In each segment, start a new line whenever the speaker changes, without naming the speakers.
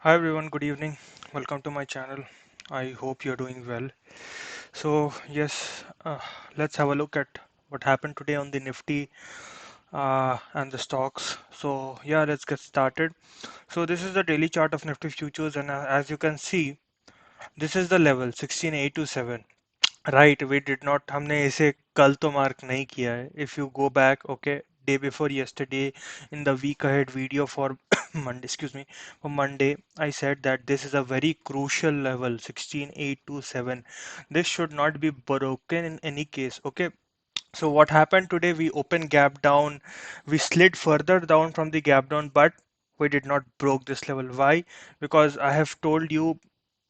Hi everyone, good evening. Welcome to my channel. I hope you're doing well. So, yes, let's have a look at what happened today on the Nifty and the stocks. So, yeah, let's get started. So, this is the daily chart of Nifty futures, and as you can see, this is the level 16827. Right we did not हमने इसे कल तो mark नहीं किया है if you go back okay day before yesterday in the week ahead video for Monday, excuse me, for Monday, I said that this is a very crucial level 16827. This should not be broken in any case. Okay, so what happened today, we opened gap down, we slid further down from the gap down, but we did not broke this level. Why? Because I have told you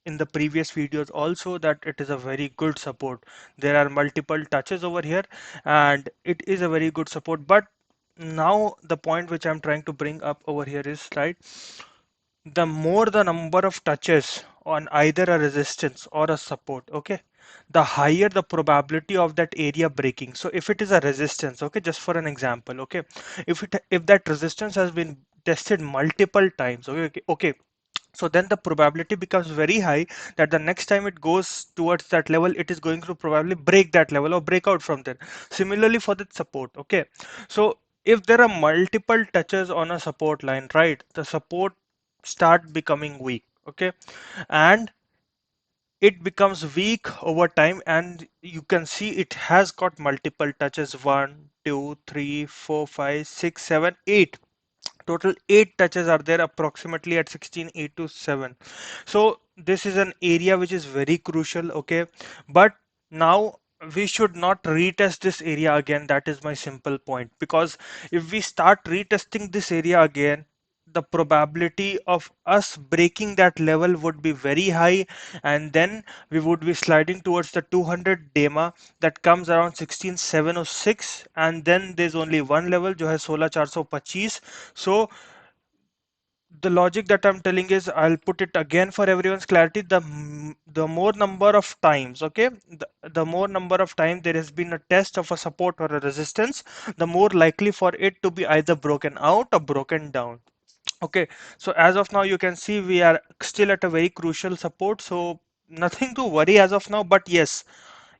in the previous videos also that it is a very good support. There are multiple touches over here and it is a very good support. But now the point which I'm trying to bring up over here is, right, the more the number of touches on either a resistance or a support, okay, the higher the probability of that area breaking. So if it is a resistance, okay, just for an example, okay, if that resistance has been tested multiple times, okay, so then the probability becomes very high that the next time it goes towards that level, it is going to probably break that level or break out from there. Similarly for the support, okay, so if there are multiple touches on a support line, right, the support start becoming weak, okay, and it becomes weak over time, and you can see it has got multiple touches: 1 2 3 4 5 6 7 8. Total 8 touches are there approximately at 16827. So this is an area which is very crucial, okay, but now we should not retest this area again. That is my simple point, because if we start retesting this area again, the probability of us breaking that level would be very high, and then we would be sliding towards the 200 DEMA that comes around 16706, and then there's only one level जो है 16425. So the logic that I'm telling is, I'll put it again for everyone's clarity. The more number of times, okay, the more number of time there has been a test of a support or a resistance, the more likely for it to be either broken out or broken down. Okay, so as of now you can see we are still at a very crucial support, so nothing to worry as of now. But yes,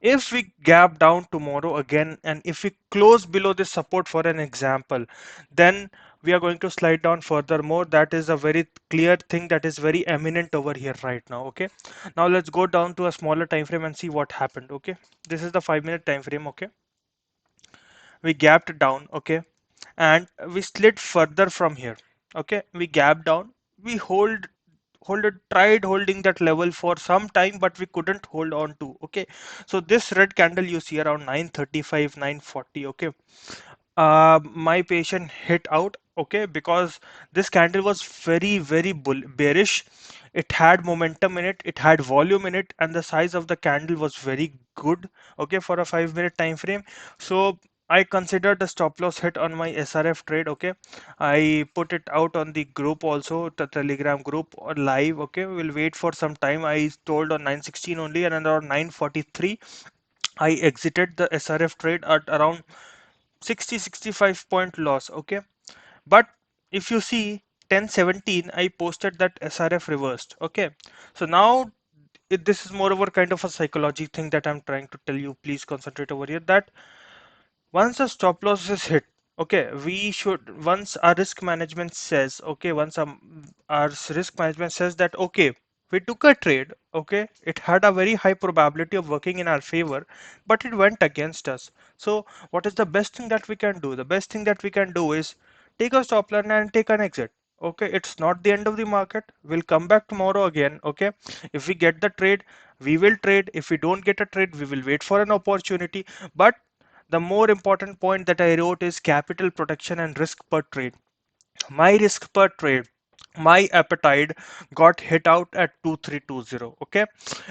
if we gap down tomorrow again and if we close below this support for an example, then we are going to slide down furthermore. That is a very clear thing that is very eminent over here right now. Okay, now let's go down to a smaller time frame and see what happened. Okay, this is the 5 minute time frame. Okay, we gapped down, okay, and we slid further from here. Okay, we gapped down, we hold it, tried holding that level for some time, but we couldn't hold on to. Okay, so this red candle you see around 935 940, okay, my patient hit out, okay, because this candle was very bearish. It had momentum in it, it had volume in it, and the size of the candle was very good, okay, for a 5 minute time frame. So I considered the stop loss hit on my SRF trade. Okay, I put it out on the group also, the Telegram group, or live. Okay, we'll wait for some time. I told on 916 only, and around 943 I exited the SRF trade at around 60-65 point loss. Okay, but if you see 1017, I posted that SRF reversed. Okay, so now this is more over kind of a psychology thing that I'm trying to tell you. Please concentrate over here, that once a stop loss is hit, okay, we should, once our risk management says, okay, once our risk management says that, okay, we took a trade, okay, it had a very high probability of working in our favor, but it went against us. So what is the best thing that we can do? The best thing that we can do is take a stop line and take an exit. Okay, it's not the end of the market. We'll come back tomorrow again. Okay, if we get the trade, we will trade. If we don't get a trade, we will wait for an opportunity. But the more important point that I wrote is capital protection and risk per trade. My risk per trade, my appetite got hit out at 2320. Okay,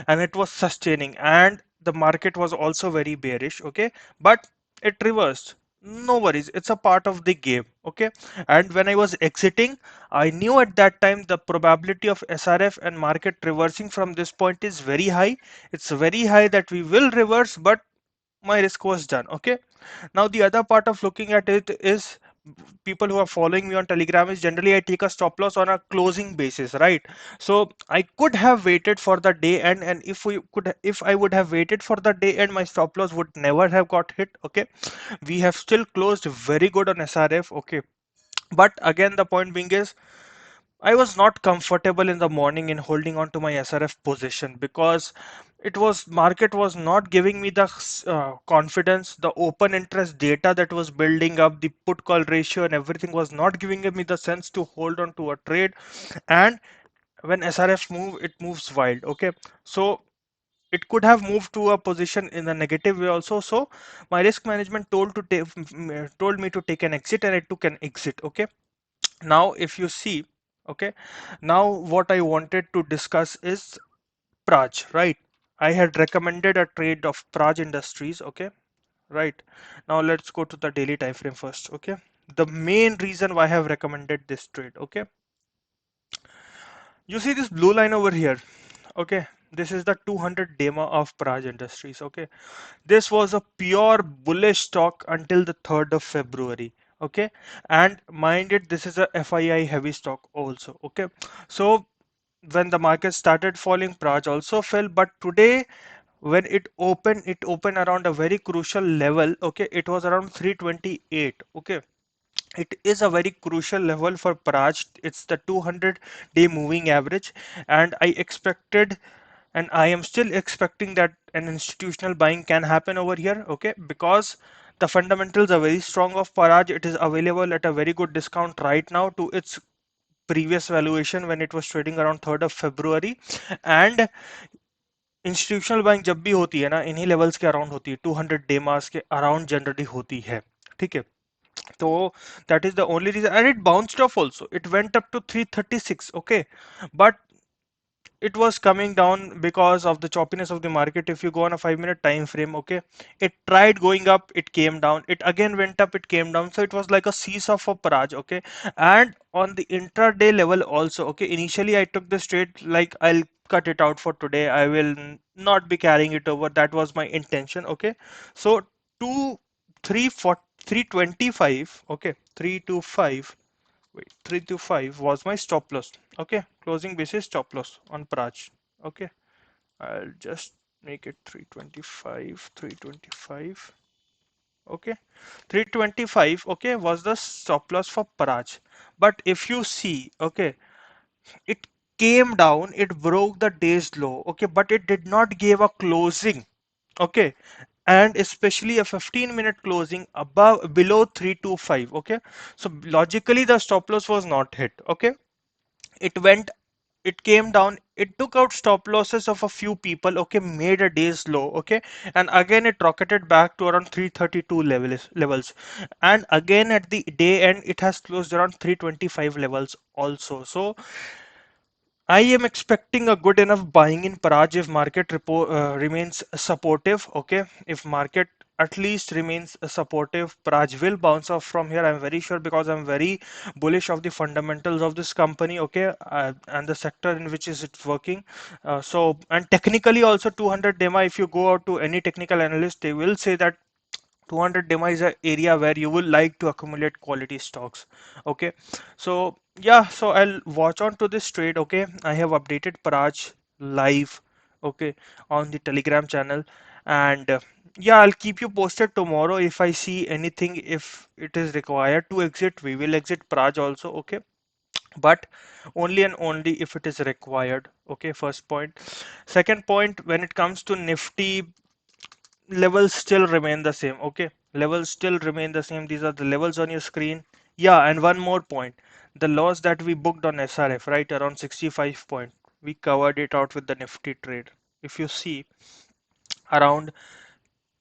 and it was sustaining, and the market was also very bearish. Okay, but it reversed. No worries, it's a part of the game. Okay, and when I was exiting, I knew at that time the probability of SRF and market reversing from this point is very high. It's very high that we will reverse, but my risk was done. Okay, now the other part of looking at it is people who are following me on Telegram, is generally I take a stop loss on a closing basis, right? So I could have waited for the day end, and if I would have waited for the day end, my stop loss would never have got hit. Okay, we have still closed very good on SRF. Okay, but again, the point being is, I was not comfortable in the morning in holding on to my SRF position, because market was not giving me the confidence. The open interest data that was building up, the put call ratio and everything was not giving me the sense to hold on to a trade. And when SRF move, it moves wild. Okay, so it could have moved to a position in a negative way also. So my risk management told me to take an exit, and I took an exit. Okay, now if you see, okay, now what I wanted to discuss is Praj, right? I had recommended a trade of Praj Industries. Okay, right. Now let's go to the daily time frame first. Okay, the main reason why I have recommended this trade. Okay, you see this blue line over here. Okay, this is the 200 dema of Praj Industries. Okay, this was a pure bullish stock until the 3rd of February. Okay, and mind it, this is a FII heavy stock also. Okay, so when the market started falling, Praj also fell, but today when it opened around a very crucial level. Okay, it was around 328. Okay, it is a very crucial level for Praj. It's the 200-day moving average, and I am still expecting that an institutional buying can happen over here. Okay, because the fundamentals are very strong of Praj. It is available at a very good discount right now to its previous valuation when it was trading around 3rd of February. And institutional buying जब भी होती है ना, इन्हीं levels के around होती है, 200 day marks के अराउंड जनरली होती है. ठीक है, तो that is the only reason. And it bounced off also, it went up to 336. Okay, but it was coming down because of the choppiness of the market. If you go on a 5-minute time frame, okay, it tried going up, it came down, it again went up, it came down. So it was like a seesaw for Paraj. Okay, and on the intraday level also. Okay, initially I took this trade like, I'll cut it out for today, I will not be carrying it over. That was my intention. Okay, so 2 3 4 325. Okay, 325. Wait, 325 was my stop loss. Okay, closing basis stop loss on Praj. Okay, I'll just make it 325. 325. Okay, 325. Okay, was the stop loss for Praj. But if you see, okay, it came down, it broke the day's low. Okay, but it did not give a closing. Okay, and especially a 15-minute closing above below 325. Okay, so logically the stop loss was not hit. Okay, it went, it came down, it took out stop losses of a few people. Okay, made a day's low. Okay, and again it rocketed back to around 332 levels, and again at the day end it has closed around 325 levels also. So I am expecting a good enough buying in Paraj if market remains supportive. Okay, if market at least remains supportive, Paraj will bounce off from here. I'm very sure, because I'm very bullish of the fundamentals of this company. Okay, and the sector in which is it working. So, and technically also 200 DEMA. If you go out to any technical analyst, they will say that 200 demo is an area where you will like to accumulate quality stocks. Okay, so yeah, so I'll watch on to this trade. Okay, I have updated Paraj live, okay, on the Telegram channel. And yeah, I'll keep you posted tomorrow if I see anything. If it is required to exit, we will exit Praj also. Okay, but only and only if it is required. Okay, first point. Second point, when it comes to Nifty, levels still remain the same. Okay, levels still remain the same. These are the levels on your screen. Yeah, and one more point, the loss that we booked on SRF, right, around 65 point, we covered it out with the Nifty trade. If you see, around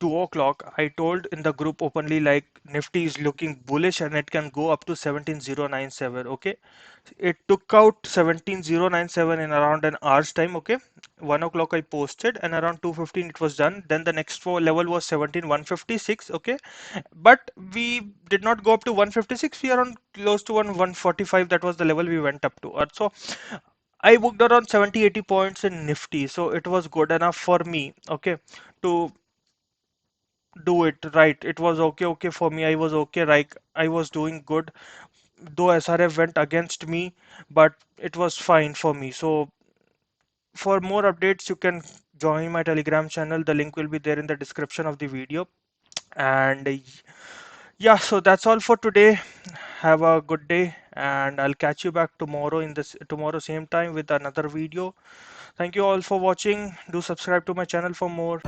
2 o'clock, I told in the group openly, like, Nifty is looking bullish and it can go up to 17097. Okay, it took out 17097 in around an hour's time. Okay, 1 o'clock I posted, and around 2:15 it was done. Then the next four level was 17156. Okay, but we did not go up to 156, we are on close to 145. That was the level we went up to. So I booked around 70-80 points in Nifty, so it was good enough for me. Okay, to do it right. It was okay for me. I was okay, like I was doing good, though SRF went against me, but it was fine for me. So for more updates, you can join my Telegram channel. The link will be there in the description of the video. And yeah, so that's all for today. Have a good day, and I'll catch you back tomorrow in this tomorrow same time with another video. Thank you all for watching. Do subscribe to my channel for more.